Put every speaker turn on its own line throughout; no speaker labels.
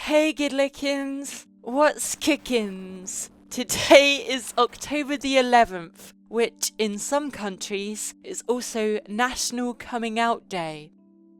Hey Gidlickins, what's kickins? Today is October the 11th, which in some countries is also National Coming Out Day.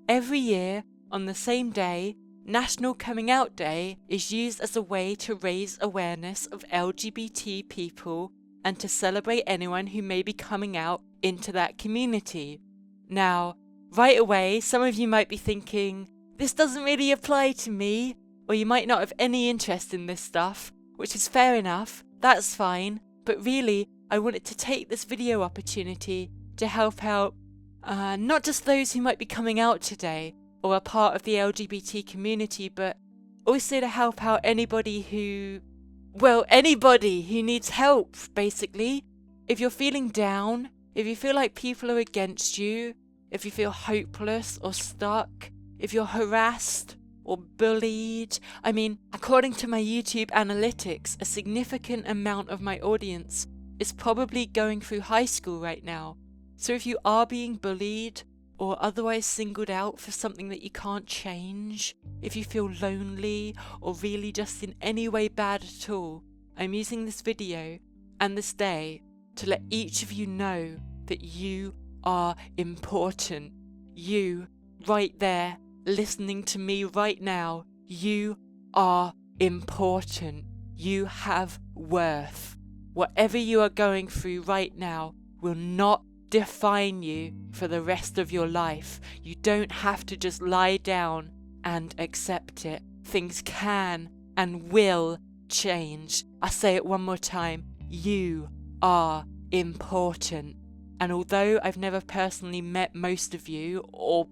Every year, on the same day, National Coming Out Day is used as a way to raise awareness of LGBT people and to celebrate anyone who may be coming out into that community. Now, right away, some of you might be thinking, this doesn't really apply to me, or you might not have any interest in this stuff, which is fair enough, that's fine, but really, I wanted to take this video opportunity to help out not just those who might be coming out today, or are part of the LGBT community, but also to help out anybody who needs help, basically. If you're feeling down, if you feel like people are against you, if you feel hopeless or stuck, if you're harassed or bullied. I mean, according to my YouTube analytics, a significant amount of my audience is probably going through high school right now. So if you are being bullied or otherwise singled out for something that you can't change, if you feel lonely or really just in any way bad at all, I'm using this video and this day to let each of you know that you are important. You, right there, listening to me right now, you are important. You have worth. Whatever you are going through right now will not define you for the rest of your life. You don't have to just lie down and accept it. Things can and will change. I say it one more time. You are important. And although I've never personally met most of you, or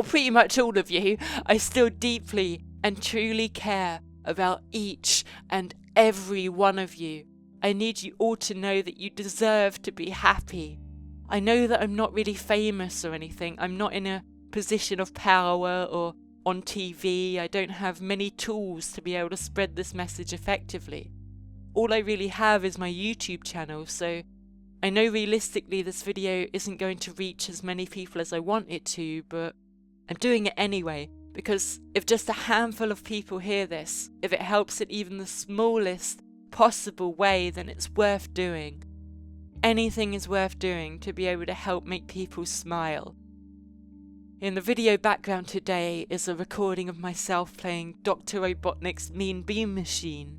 pretty much all of you, I still deeply and truly care about each and every one of you. I need you all to know that you deserve to be happy. I know that I'm not really famous or anything. I'm not in a position of power or on TV. I don't have many tools to be able to spread this message effectively. All I really have is my YouTube channel, so I know realistically this video isn't going to reach as many people as I want it to, but I'm doing it anyway, because if just a handful of people hear this, if it helps in even the smallest possible way, then it's worth doing. Anything is worth doing to be able to help make people smile. In the video background today is a recording of myself playing Dr. Robotnik's Mean Bean Machine.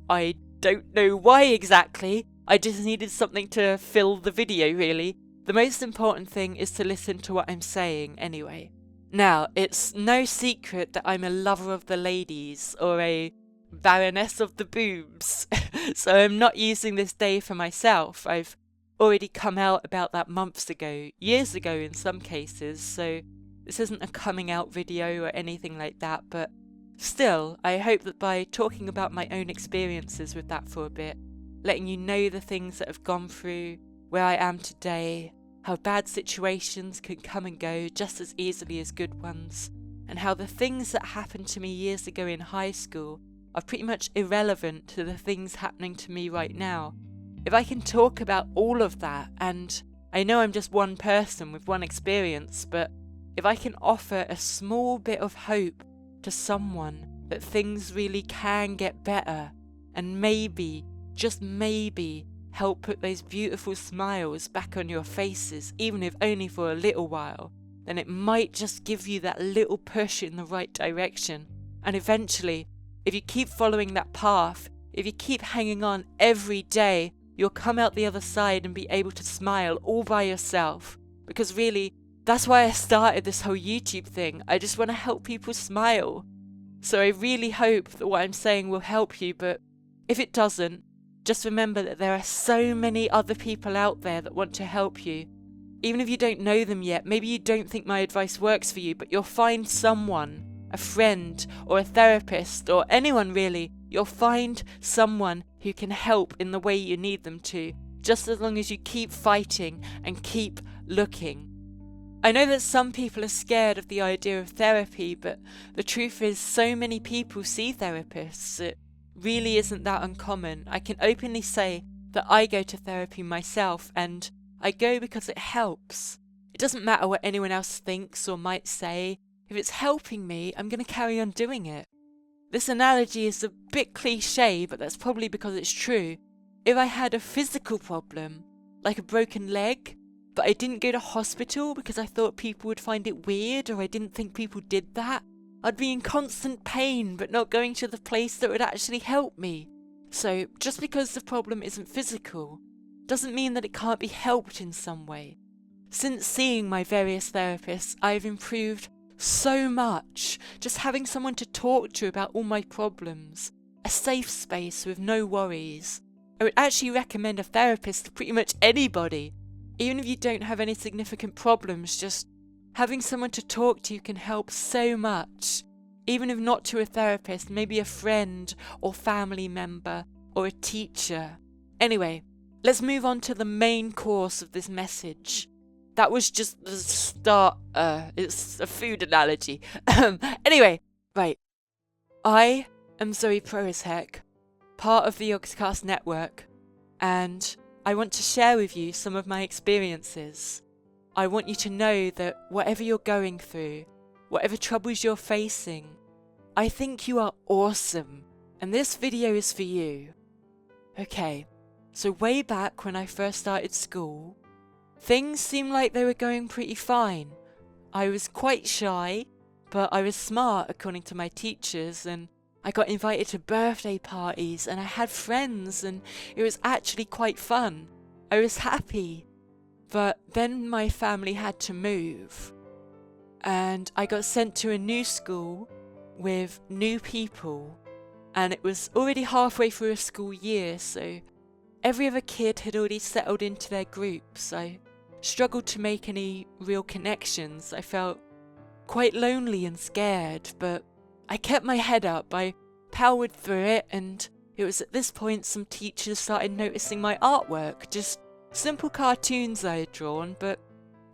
I don't know why exactly, I just needed something to fill the video really. The most important thing is to listen to what I'm saying anyway. Now, it's no secret that I'm a lover of the ladies, or a baroness of the boobs, so I'm not using this day for myself. I've already come out about that months ago, years ago in some cases, so this isn't a coming out video or anything like that, but still, I hope that by talking about my own experiences with that for a bit, letting you know the things that I've gone through, where I am today, how bad situations can come and go just as easily as good ones, and how the things that happened to me years ago in high school are pretty much irrelevant to the things happening to me right now. If I can talk about all of that, and I know I'm just one person with one experience, but if I can offer a small bit of hope to someone that things really can get better, and maybe, just maybe, help put those beautiful smiles back on your faces, even if only for a little while, then it might just give you that little push in the right direction. And eventually, if you keep following that path, if you keep hanging on every day, you'll come out the other side and be able to smile all by yourself. Because really, that's why I started this whole YouTube thing. I just want to help people smile. So I really hope that what I'm saying will help you, but if it doesn't, just remember that there are so many other people out there that want to help you. Even if you don't know them yet, maybe you don't think my advice works for you, but you'll find someone, a friend or a therapist or anyone really, you'll find someone who can help in the way you need them to, just as long as you keep fighting and keep looking. I know that some people are scared of the idea of therapy, but the truth is so many people see therapists. It really isn't that uncommon. I can openly say that I go to therapy myself, and I go because it helps. It doesn't matter what anyone else thinks or might say. If it's helping me, I'm going to carry on doing it. This analogy is a bit cliche, but that's probably because it's true. If I had a physical problem, like a broken leg, but I didn't go to hospital because I thought people would find it weird or I didn't think people did that, I'd be in constant pain but not going to the place that would actually help me. So just because the problem isn't physical doesn't mean that it can't be helped in some way. Since seeing my various therapists, I've improved so much. Just having someone to talk to about all my problems, a safe space with no worries. I would actually recommend a therapist to pretty much anybody. Even if you don't have any significant problems, just having someone to talk to can help so much. Even if not to a therapist, maybe a friend or family member or a teacher. Anyway, let's move on to the main course of this message. That was just the start. It's a food analogy. Anyway, right. I am Zoey Proasheck, part of the YOGSCAST network, and I want to share with you some of my experiences. I want you to know that whatever you're going through, whatever troubles you're facing, I think you are awesome, and this video is for you. Okay, so way back when I first started school, things seemed like they were going pretty fine. I was quite shy, but I was smart according to my teachers, and I got invited to birthday parties and I had friends and it was actually quite fun. I was happy. But then my family had to move and I got sent to a new school with new people, and it was already halfway through a school year, so every other kid had already settled into their groups. I struggled to make any real connections. I felt quite lonely and scared, but I kept my head up. I powered through it, and it was at this point some teachers started noticing my artwork, just simple cartoons I had drawn, but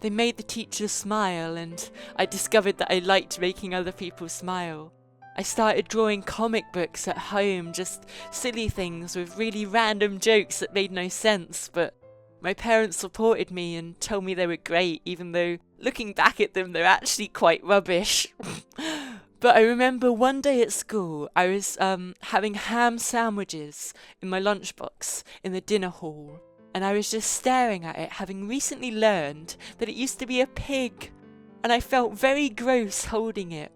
they made the teachers smile, and I discovered that I liked making other people smile. I started drawing comic books at home, just silly things with really random jokes that made no sense, but my parents supported me and told me they were great, even though looking back at them they're actually quite rubbish. But I remember one day at school I was having ham sandwiches in my lunchbox in the dinner hall, and I was just staring at it, having recently learned that it used to be a pig, and I felt very gross holding it.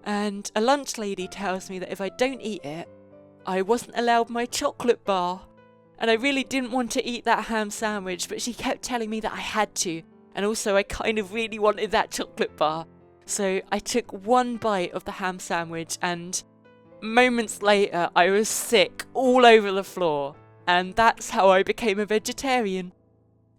And a lunch lady tells me that if I don't eat it, I wasn't allowed my chocolate bar. And I really didn't want to eat that ham sandwich, but she kept telling me that I had to, and also I kind of really wanted that chocolate bar. So I took one bite of the ham sandwich, and moments later I was sick all over the floor, and that's how I became a vegetarian.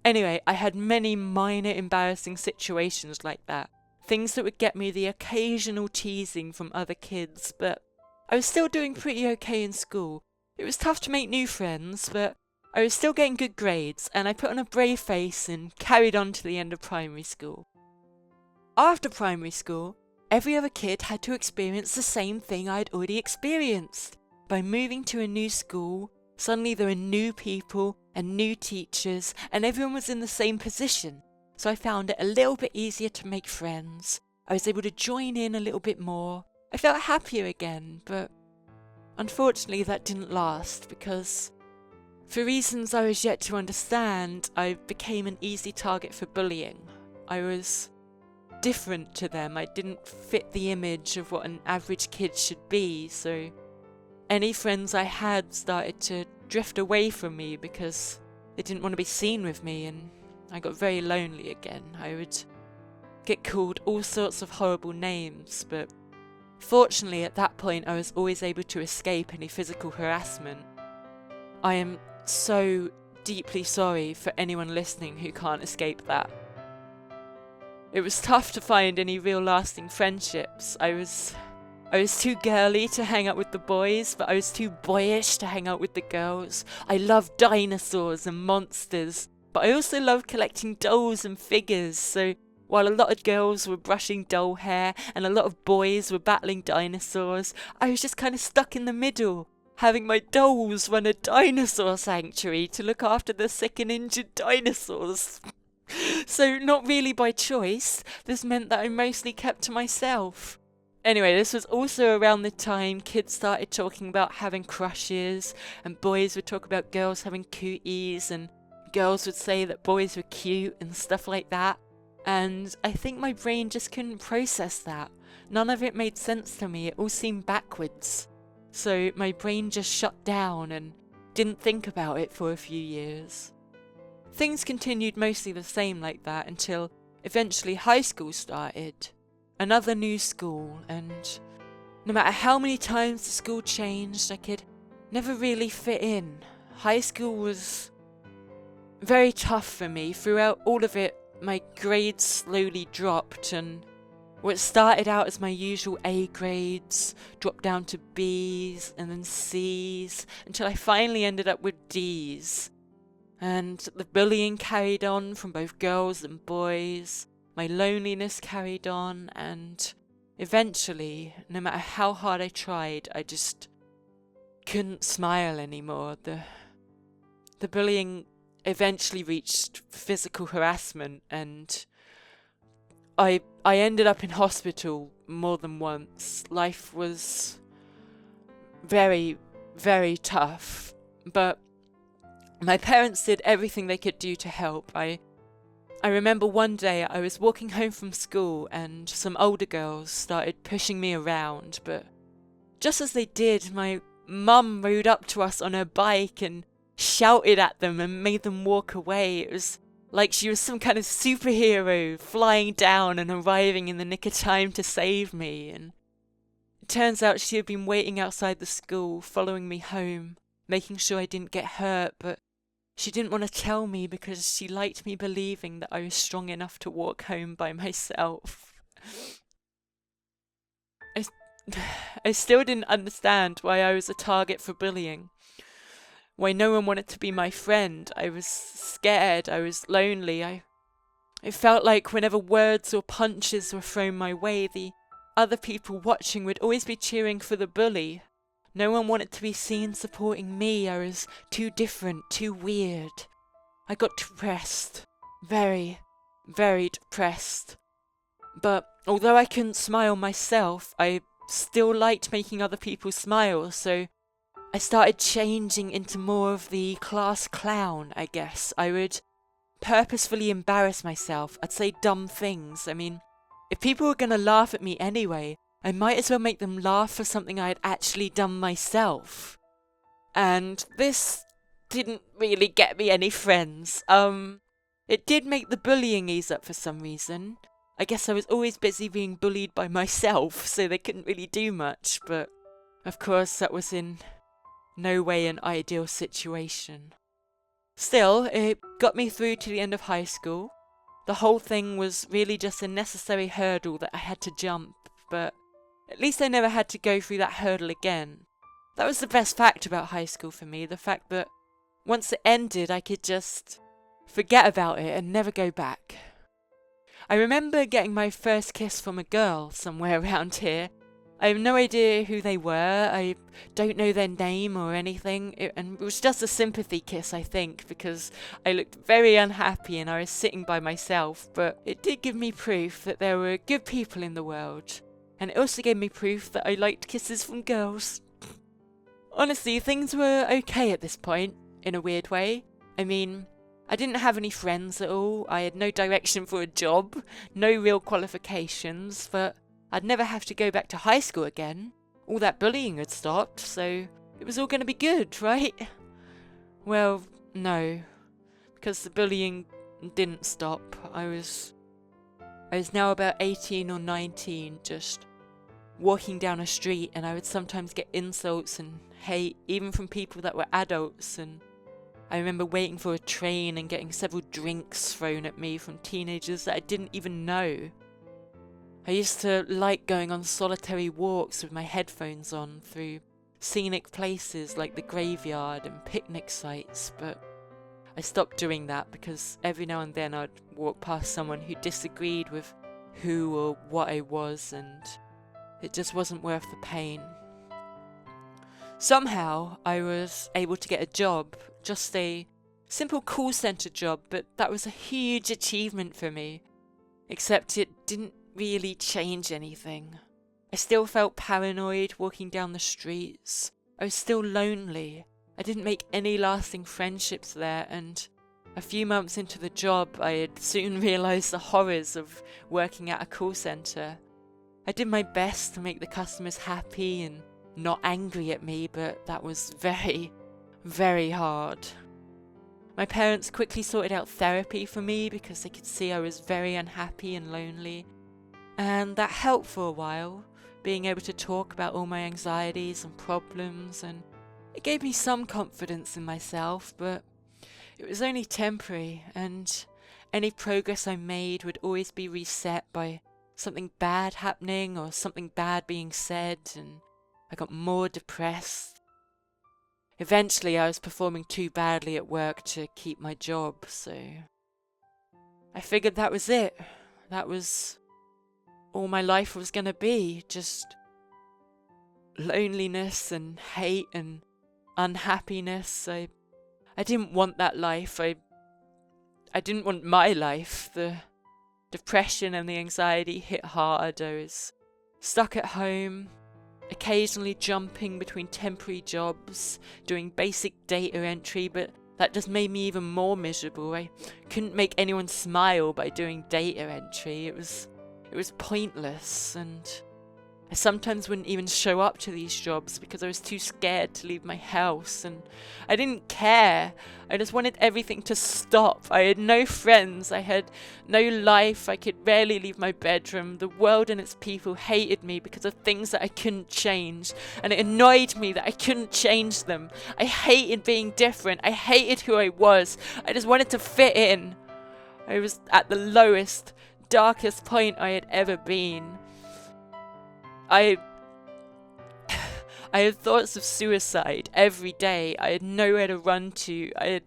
Anyway, I had many minor embarrassing situations like that, things that would get me the occasional teasing from other kids, but I was still doing pretty okay in school. It was tough to make new friends, but I was still getting good grades, and I put on a brave face and carried on to the end of primary school. After primary school, every other kid had to experience the same thing I'd already experienced. By moving to a new school, suddenly there were new people and new teachers, and everyone was in the same position. So I found it a little bit easier to make friends. I was able to join in a little bit more. I felt happier again, but unfortunately that didn't last because, for reasons I was yet to understand, I became an easy target for bullying. I was different to them. I didn't fit the image of what an average kid should be, so any friends I had started to drift away from me because they didn't want to be seen with me, and I got very lonely again. I would get called all sorts of horrible names, but fortunately at that point I was always able to escape any physical harassment. I am so deeply sorry for anyone listening who can't escape that. It was tough to find any real lasting friendships. I was too girly to hang out with the boys, but I was too boyish to hang out with the girls. I loved dinosaurs and monsters, but I also loved collecting dolls and figures, so while a lot of girls were brushing doll hair and a lot of boys were battling dinosaurs, I was just kind of stuck in the middle, having my dolls run a dinosaur sanctuary to look after the sick and injured dinosaurs. So not really by choice, this meant that I mostly kept to myself. Anyway, this was also around the time kids started talking about having crushes, and boys would talk about girls having cooties, and girls would say that boys were cute and stuff like that. And I think my brain just couldn't process that. None of it made sense to me. It all seemed backwards. So my brain just shut down and didn't think about it for a few years. Things continued mostly the same like that until eventually high school started. Another new school, and no matter how many times the school changed, I could never really fit in. High school was very tough for me. Throughout all of it, my grades slowly dropped, and what started out as my usual A grades dropped down to B's and then C's until I finally ended up with D's. And the bullying carried on from both girls and boys. My loneliness carried on, and eventually, no matter how hard I tried, I just couldn't smile anymore. The bullying eventually reached physical harassment, and I ended up in hospital more than once. Life was very, very tough, but my parents did everything they could do to help. I remember one day I was walking home from school and some older girls started pushing me around, but just as they did, my mum rode up to us on her bike and shouted at them and made them walk away. It was like she was some kind of superhero flying down and arriving in the nick of time to save me. And it turns out she had been waiting outside the school, following me home, making sure I didn't get hurt, but she didn't want to tell me because she liked me believing that I was strong enough to walk home by myself. I still didn't understand why I was a target for bullying. Why no one wanted to be my friend. I was scared, I was lonely. It felt like whenever words or punches were thrown my way, the other people watching would always be cheering for the bully. No one wanted to be seen supporting me. I was too different, too weird. I got depressed. Very, very depressed. But although I couldn't smile myself, I still liked making other people smile, so I started changing into more of the class clown, I guess. I would purposefully embarrass myself. I'd say dumb things. I mean, if people were going to laugh at me anyway, I might as well make them laugh for something I had actually done myself. And this didn't really get me any friends. It did make the bullying ease up for some reason. I guess I was always busy being bullied by myself, so they couldn't really do much, but of course that was in no way an ideal situation. Still, it got me through to the end of high school. The whole thing was really just a necessary hurdle that I had to jump, but at least I never had to go through that hurdle again. That was the best fact about high school for me, the fact that once it ended I could just forget about it and never go back. I remember getting my first kiss from a girl somewhere around here. I have no idea who they were, I don't know their name or anything, and it was just a sympathy kiss, I think, because I looked very unhappy and I was sitting by myself, but it did give me proof that there were good people in the world, and it also gave me proof that I liked kisses from girls. Honestly, things were okay at this point, in a weird way. I mean, I didn't have any friends at all, I had no direction for a job, no real qualifications, but I'd never have to go back to high school again. All that bullying had stopped, so it was all going to be good, right? Well, no, because the bullying didn't stop. I was now about 18 or 19, just walking down a street, and I would sometimes get insults and hate, even from people that were adults, and I remember waiting for a train and getting several drinks thrown at me from teenagers that I didn't even know. I used to like going on solitary walks with my headphones on through scenic places like the graveyard and picnic sites, but I stopped doing that because every now and then I'd walk past someone who disagreed with who or what I was, and it just wasn't worth the pain. Somehow I was able to get a job, just a simple call centre job, but that was a huge achievement for me, except it didn't really change anything. I still felt paranoid walking down the streets. I was still lonely. I didn't make any lasting friendships there, and a few months into the job, I had soon realised the horrors of working at a call centre. I did my best to make the customers happy and not angry at me, but that was very, very hard. My parents quickly sorted out therapy for me because they could see I was very unhappy and lonely, and that helped for a while, being able to talk about all my anxieties and problems, and it gave me some confidence in myself, but it was only temporary, and any progress I made would always be reset by something bad happening or something bad being said, and I got more depressed. Eventually I was performing too badly at work to keep my job, so I figured that was it. That was all my life was gonna be, just loneliness and hate and unhappiness. I didn't want that life. I didn't want my life. The depression and the anxiety hit hard. I was stuck at home, occasionally jumping between temporary jobs, doing basic data entry, but that just made me even more miserable. I couldn't make anyone smile by doing data entry. It was pointless, and I sometimes wouldn't even show up to these jobs because I was too scared to leave my house, and I didn't care. I just wanted everything to stop. I had no friends, I had no life, I could rarely leave my bedroom. The world and its people hated me because of things that I couldn't change, and it annoyed me that I couldn't change them. I hated being different, I hated who I was. I just wanted to fit in. I was at the lowest, darkest point I had ever been. I had thoughts of suicide every day. I had nowhere to run to. I had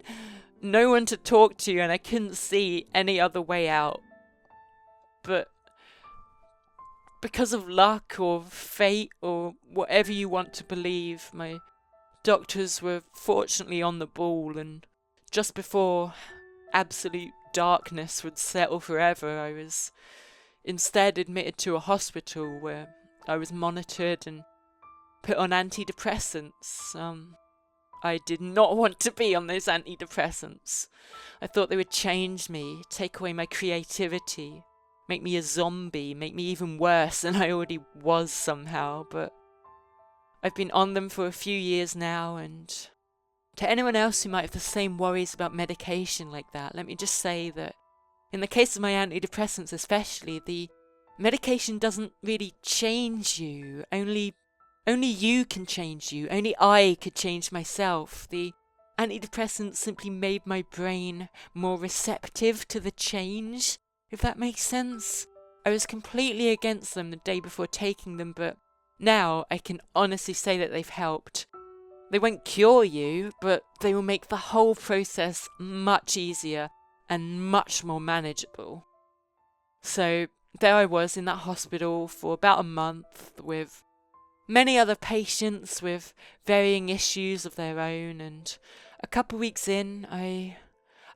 no one to talk to, and I couldn't see any other way out. But because of luck or fate or whatever you want to believe, my doctors were fortunately on the ball, and just before absolute darkness would settle forever, I was instead admitted to a hospital where I was monitored and put on antidepressants. I did not want to be on those antidepressants. I thought they would change me, take away my creativity, make me a zombie, make me even worse than I already was somehow, but I've been on them for a few years now, and to anyone else who might have the same worries about medication like that, let me just say that in the case of my antidepressants especially, the medication doesn't really change you. Only you can change you. Only I could change myself. The antidepressants simply made my brain more receptive to the change, if that makes sense. I was completely against them the day before taking them, but now I can honestly say that they've helped. They won't cure you, but they will make the whole process much easier and much more manageable. So there I was in that hospital for about a month with many other patients with varying issues of their own, and a couple weeks in, I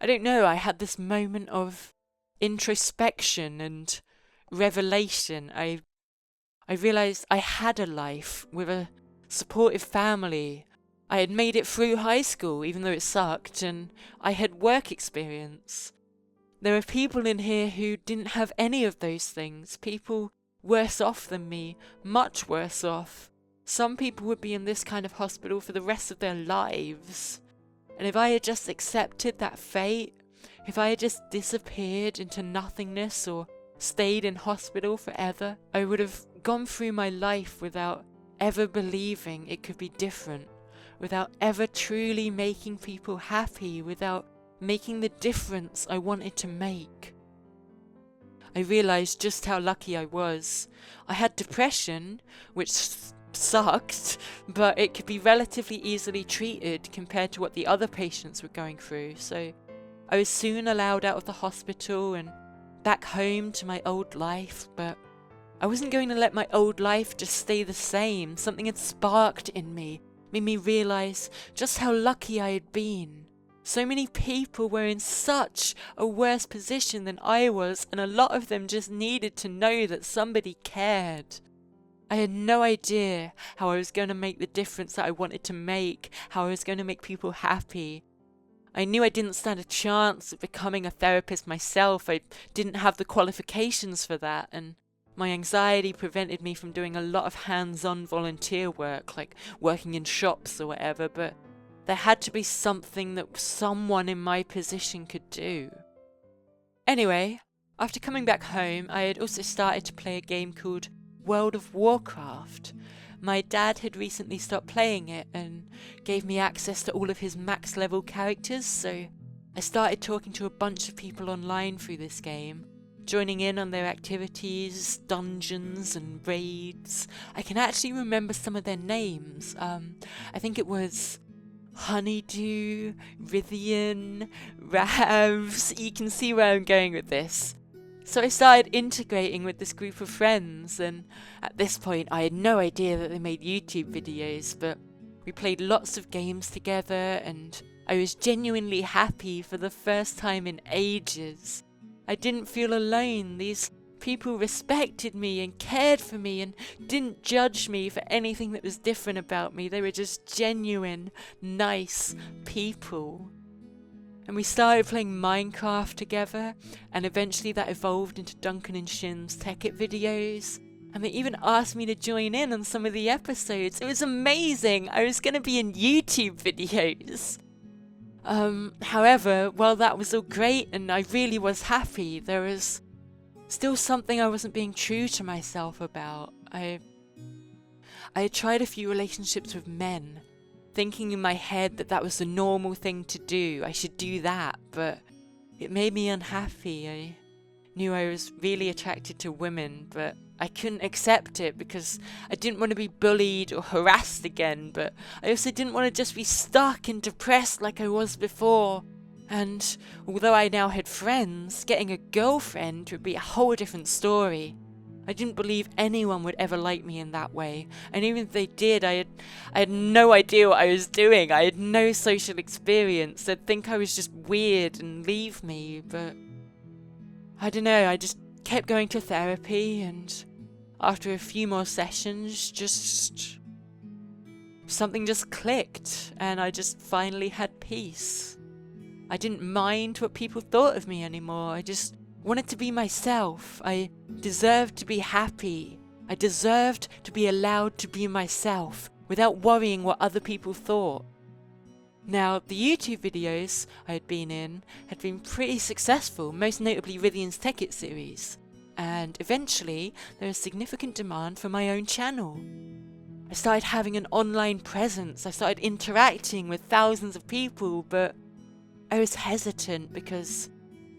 don't know, I had this moment of introspection and revelation. I realised I had a life with a supportive family. I had made it through high school, even though it sucked, and I had work experience. There are people in here who didn't have any of those things, people worse off than me, much worse off. Some people would be in this kind of hospital for the rest of their lives. And if I had just accepted that fate, if I had just disappeared into nothingness or stayed in hospital forever, I would have gone through my life without ever believing it could be different, without ever truly making people happy, without making the difference I wanted to make. I realised just how lucky I was. I had depression, which sucked, but it could be relatively easily treated compared to what the other patients were going through, so I was soon allowed out of the hospital and back home to my old life, but I wasn't going to let my old life just stay the same. Something had sparked in me, made me realise just how lucky I had been. So many people were in such a worse position than I was, and a lot of them just needed to know that somebody cared. I had no idea how I was going to make the difference that I wanted to make, how I was going to make people happy. I knew I didn't stand a chance of becoming a therapist myself. I didn't have the qualifications for that, and my anxiety prevented me from doing a lot of hands-on volunteer work, like working in shops or whatever, but there had to be something that someone in my position could do. Anyway, after coming back home, I had also started to play a game called World of Warcraft. My dad had recently stopped playing it and gave me access to all of his max level characters, so I started talking to a bunch of people online through this game, joining in on their activities, dungeons and raids. I can actually remember some of their names. I think it was Honeydew, Rithian, Ravs. You can see where I'm going with this. So I started integrating with this group of friends, and at this point I had no idea that they made YouTube videos, but we played lots of games together and I was genuinely happy for the first time in ages. I didn't feel alone. These people respected me and cared for me and didn't judge me for anything that was different about me. They were just genuine, nice people. And we started playing Minecraft together, and eventually that evolved into Duncan and Shin's Tech It videos. And they even asked me to join in on some of the episodes. It was amazing. I was going to be in YouTube videos. However, while that was all great and I really was happy, there was still something I wasn't being true to myself about. I had tried a few relationships with men, thinking in my head that that was the normal thing to do. I should do that, but it made me unhappy. I knew I was really attracted to women, but I couldn't accept it because I didn't want to be bullied or harassed again, but I also didn't want to just be stuck and depressed like I was before. And although I now had friends, getting a girlfriend would be a whole different story. I didn't believe anyone would ever like me in that way, and even if they did, I had no idea what I was doing. I had no social experience. They'd think I was just weird and leave me, but I don't know, I just kept going to therapy, and after a few more sessions, something just clicked, and I just finally had peace. I didn't mind what people thought of me anymore. I just wanted to be myself. I deserved to be happy. I deserved to be allowed to be myself without worrying what other people thought. Now, the YouTube videos I had been in had been pretty successful, most notably Rithian's Tech It series, and eventually there was significant demand for my own channel. I started having an online presence, I started interacting with thousands of people, but I was hesitant because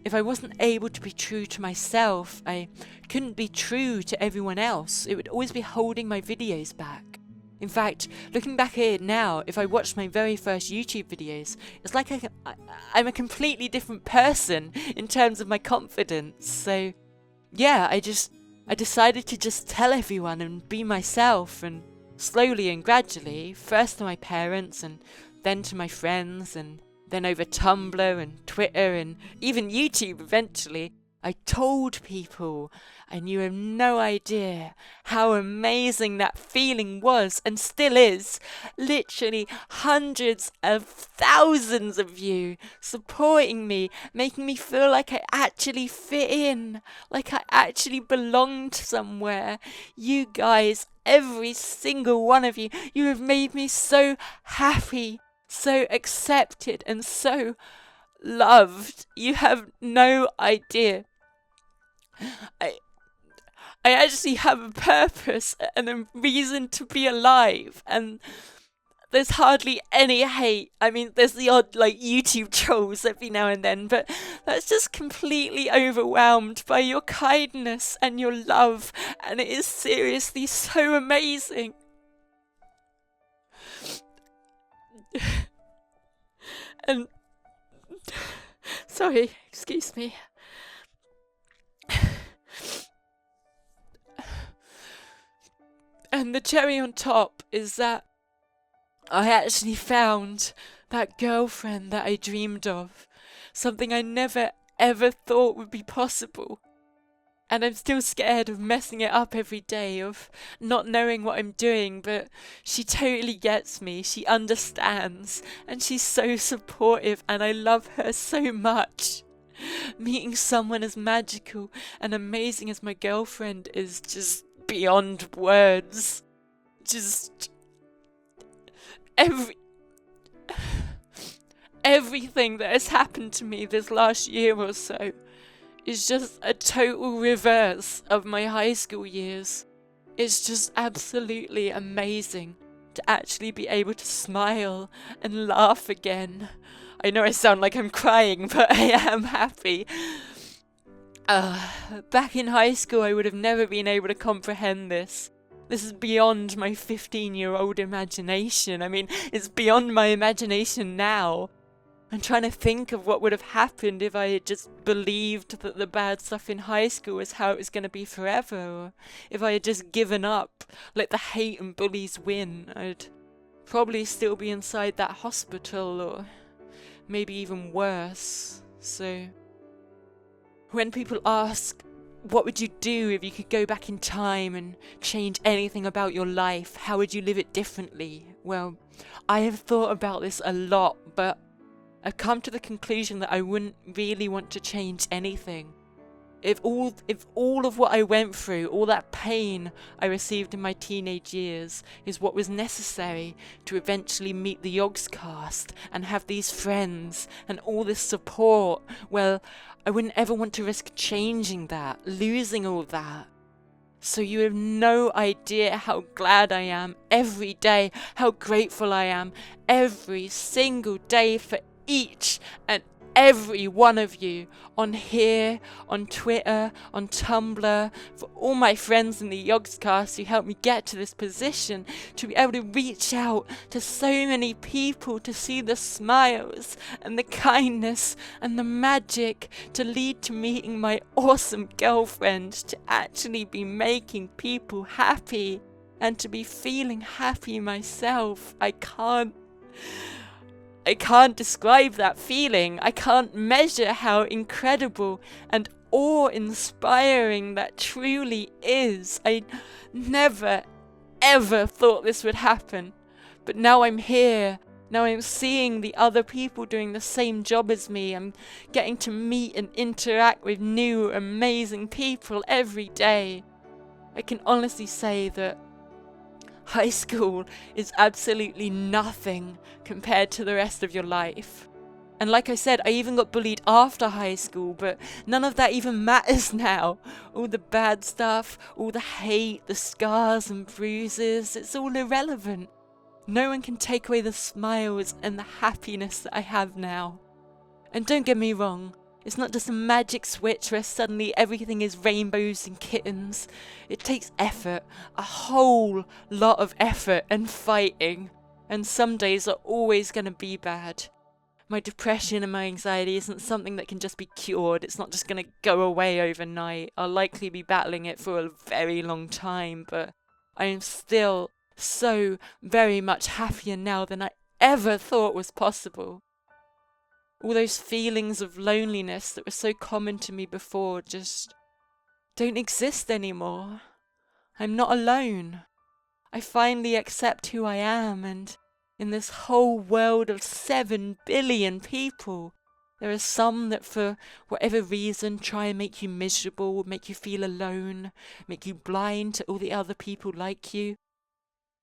if I wasn't able to be true to myself, I couldn't be true to everyone else. It would always be holding my videos back. In fact, looking back at it now, if I watched my very first YouTube videos, it's like I'm a completely different person in terms of my confidence. So, yeah, I decided to just tell everyone and be myself, and slowly and gradually, first to my parents and then to my friends and then over Tumblr and Twitter and even YouTube eventually, I told people, and you have no idea how amazing that feeling was and still is. Literally hundreds of thousands of you supporting me, making me feel like I actually fit in, like I actually belonged somewhere. You guys, every single one of you, you have made me so happy, so accepted and so loved. You have no idea. I actually have a purpose and a reason to be alive, and there's hardly any hate. I mean, there's the odd YouTube trolls every now and then, but that's just completely overwhelmed by your kindness and your love, and it is seriously so amazing. And sorry, excuse me. And the cherry on top is that I actually found that girlfriend that I dreamed of, something I never ever thought would be possible. And I'm still scared of messing it up every day, of not knowing what I'm doing, but she totally gets me, she understands, and she's so supportive, and I love her so much. Meeting someone as magical and amazing as my girlfriend is just beyond words. Just everything that has happened to me this last year or so is just a total reverse of my high school years. It's just absolutely amazing to actually be able to smile and laugh again. I know I sound like I'm crying, but I am happy. Back in high school, I would have never been able to comprehend this. This is beyond my 15-year-old imagination. I mean, it's beyond my imagination now. I'm trying to think of what would have happened if I had just believed that the bad stuff in high school was how it was going to be forever, or if I had just given up, let the hate and bullies win. I'd probably still be inside that hospital, or maybe even worse. So, when people ask, what would you do if you could go back in time and change anything about your life? How would you live it differently? Well, I have thought about this a lot, but I've come to the conclusion that I wouldn't really want to change anything. If all of what I went through, all that pain I received in my teenage years, is what was necessary to eventually meet the YOGSCAST and have these friends and all this support, well, I wouldn't ever want to risk changing that, losing all that. So you have no idea how glad I am every day, how grateful I am every single day for each and every one of you on here, on Twitter, on Tumblr, for all my friends in the YOGSCAST who helped me get to this position, to be able to reach out to so many people, to see the smiles and the kindness and the magic, to lead to meeting my awesome girlfriend, to actually be making people happy and to be feeling happy myself. I can't describe that feeling. I can't measure how incredible and awe-inspiring that truly is. I never, ever thought this would happen. But now I'm here. Now I'm seeing the other people doing the same job as me. I'm getting to meet and interact with new, amazing people every day. I can honestly say that high school is absolutely nothing compared to the rest of your life. And like I said, I even got bullied after high school, but none of that even matters now. All the bad stuff, all the hate, the scars and bruises, it's all irrelevant. No one can take away the smiles and the happiness that I have now. And don't get me wrong, it's not just a magic switch where suddenly everything is rainbows and kittens. It takes effort, a whole lot of effort and fighting. And some days are always going to be bad. My depression and my anxiety isn't something that can just be cured. It's not just going to go away overnight. I'll likely be battling it for a very long time, but I am still so very much happier now than I ever thought was possible. All those feelings of loneliness that were so common to me before just don't exist anymore. I'm not alone. I finally accept who I am, and in this whole world of 7 billion people, there are some that for whatever reason try and make you miserable, make you feel alone, make you blind to all the other people like you.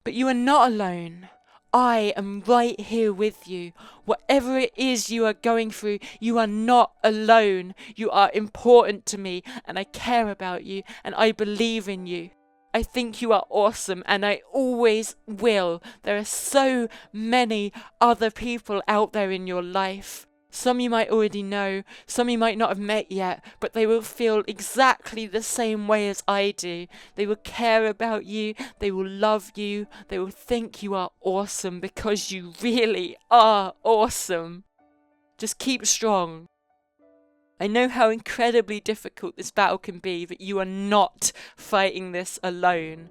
But you are not alone. I am right here with you. Whatever it is you are going through, you are not alone. You are important to me, and I care about you, and I believe in you. I think you are awesome, and I always will. There are so many other people out there in your life. Some you might already know, some you might not have met yet, but they will feel exactly the same way as I do. They will care about you, they will love you, they will think you are awesome because you really are awesome. Just keep strong. I know how incredibly difficult this battle can be, but you are not fighting this alone.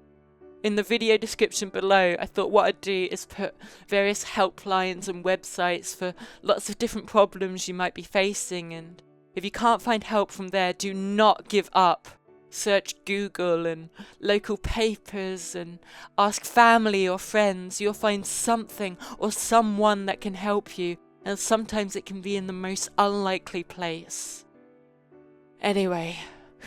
In the video description below, I thought what I'd do is put various helplines and websites for lots of different problems you might be facing, and if you can't find help from there, do not give up. search Google and local papers and ask family or friends, you'll find something or someone that can help you, and sometimes it can be in the most unlikely place. Anyway,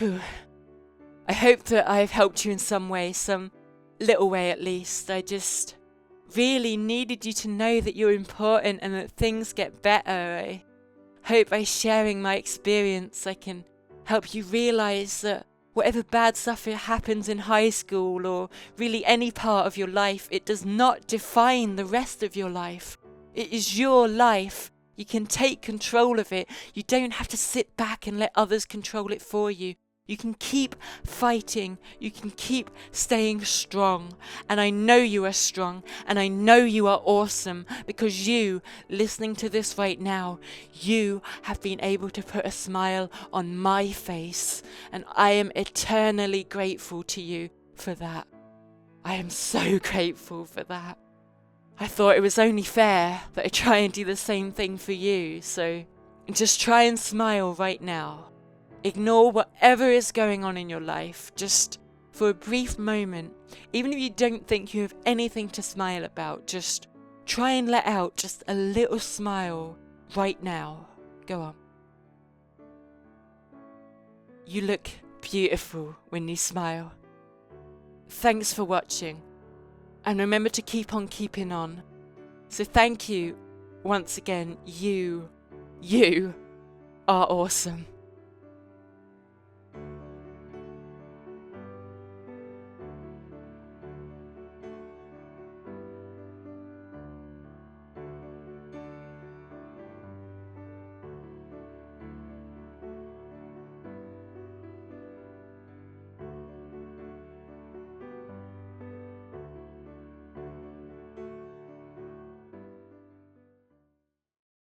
I hope that I've helped you in some way, some little way at least. I just really needed you to know that you're important and that things get better. I hope by sharing my experience I can help you realize that whatever bad stuff happens in high school or really any part of your life, it does not define the rest of your life. It is your life. You can take control of it. You don't have to sit back and let others control it for you. You can keep fighting. You can keep staying strong. And I know you are strong. And I know you are awesome. Because you, listening to this right now, you have been able to put a smile on my face. And I am eternally grateful to you for that. I am so grateful for that. I thought it was only fair that I try and do the same thing for you. So just try and smile right now. Ignore whatever is going on in your life, just for a brief moment. Even if you don't think you have anything to smile about, just try and let out just a little smile right now. Go on. You look beautiful when you smile. Thanks for watching. And remember to keep on keeping on. So thank you once again. You are awesome.